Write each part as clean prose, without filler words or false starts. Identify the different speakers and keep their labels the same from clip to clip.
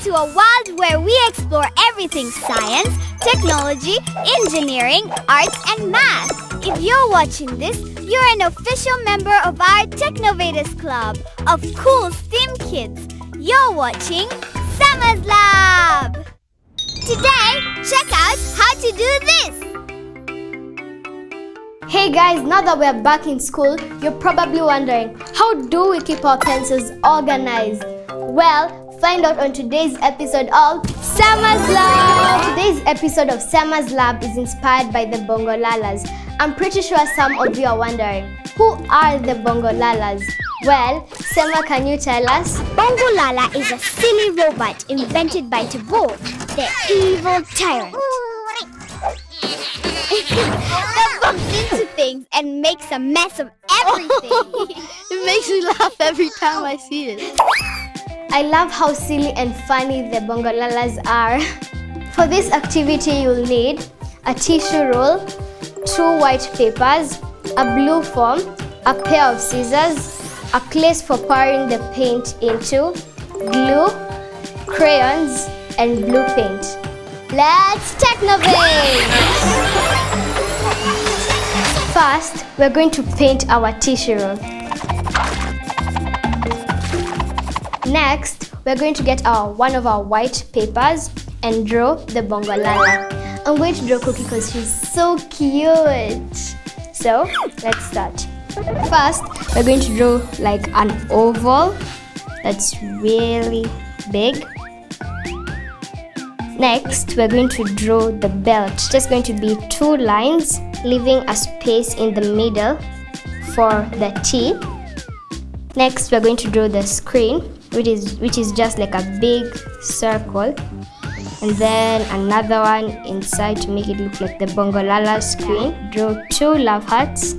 Speaker 1: to a world where we explore everything science, technology, engineering, arts, and math. If you're watching this, you're an official member of our Technovators Club of cool STEAM kids. You're watching Sema's Lab. Today, check out how to do this.
Speaker 2: Hey guys, now that we're back in school, you're probably wondering, how do we keep our pencils organized? Well, find out on today's episode of Sema's Lab. Today's episode of Sema's Lab is inspired by the Bongolalas. I'm pretty sure some of you are wondering, who are the Bongolalas? Well, Sema, can you tell us?
Speaker 1: Bongolala is a silly robot invented by Tobor, the evil tyrant. That bumps into things and makes a mess of everything.
Speaker 3: It makes me laugh every time I see it.
Speaker 2: I love how silly and funny the Bongolalas are. For this activity, you'll need a tissue roll, 2 white papers, a blue foam, a pair of scissors, a place for pouring the paint into, glue, crayons, and blue paint. Let's technovate! First, we're going to paint our tissue roll. Next, we're going to get one of our white papers and draw the Bongolala. I'm going to draw Cookie because she's so cute. So, let's start. First, we're going to draw like an oval that's really big. Next, we're going to draw the belt. Just going to be 2 lines, leaving a space in the middle for the T. Next, we're going to draw the screen, which is just like a big circle. And then another one inside to make it look like the Bongolala screen. Draw 2 love hearts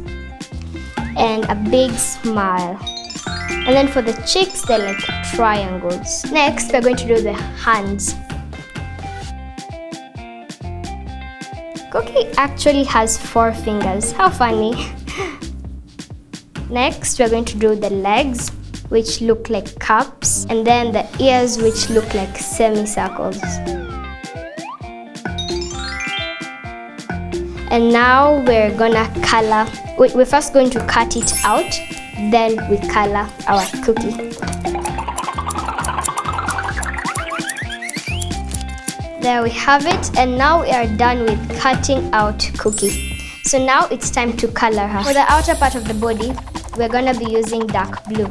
Speaker 2: and a big smile. And then for the cheeks, they're like triangles. Next, we're going to do the hands. Cookie actually has 4 fingers. How funny. Next, we're going to do the legs, which look like cups, and then the ears, which look like semicircles. And now we're gonna color. We're first going to cut it out, then we color our cookie. There we have it, and now we are done with cutting out Cookie. So now it's time to color her. For the outer part of the body, we're gonna be using dark blue.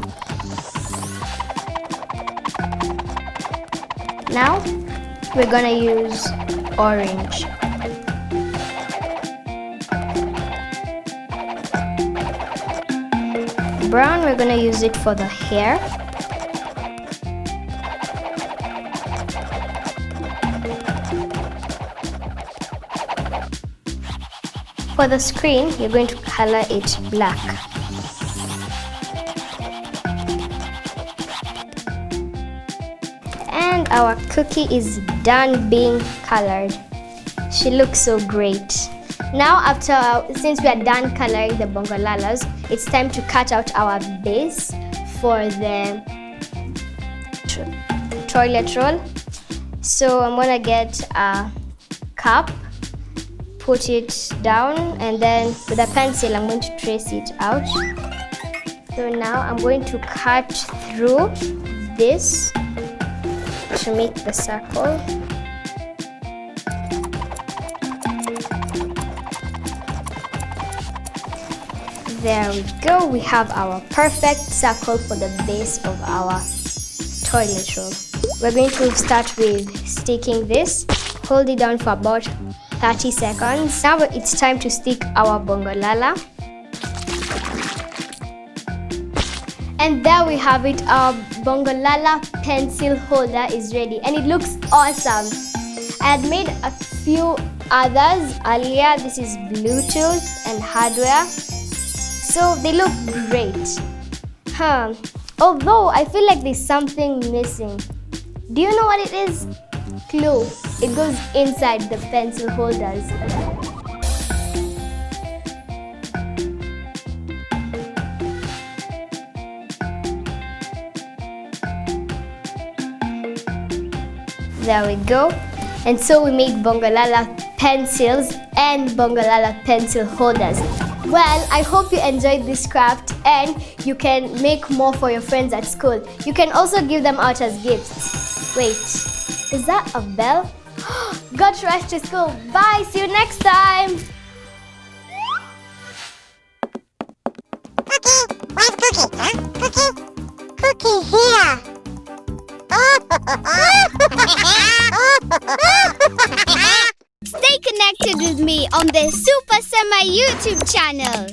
Speaker 2: Now, we're gonna use orange. Brown, we're gonna use it for the hair. For the screen, you're going to color it black. And our cookie is done being colored. She looks so great. Now, since we are done coloring the Bongolalas, it's time to cut out our base for the toilet roll. So I'm gonna get a cup, put it down, and then with a pencil I'm going to trace it out. So now I'm going to cut through this to make the circle. There we go, we have our perfect circle for the base of our toilet roll. We're going to start with sticking this, hold it down for about 30 seconds. Now it's time to stick our Bongolala. And there we have it, our Bongolala pencil holder is ready and it looks awesome. I had made a few others earlier. This is Bluetooth and hardware. So they look great. Although I feel like there's something missing. Do you know what it is? Clue. It goes inside the pencil holders. There we go. And so we made Bongalala pencils and Bongalala pencil holders. Well, I hope you enjoyed this craft and you can make more for your friends at school. You can also give them out as gifts. Wait, is that a bell? Got to rush to school. Bye, see you next time.
Speaker 4: Cookie, where's Cookie? Huh? Cookie? Cookie here.
Speaker 1: Stay connected with me on the Super Sema YouTube channel.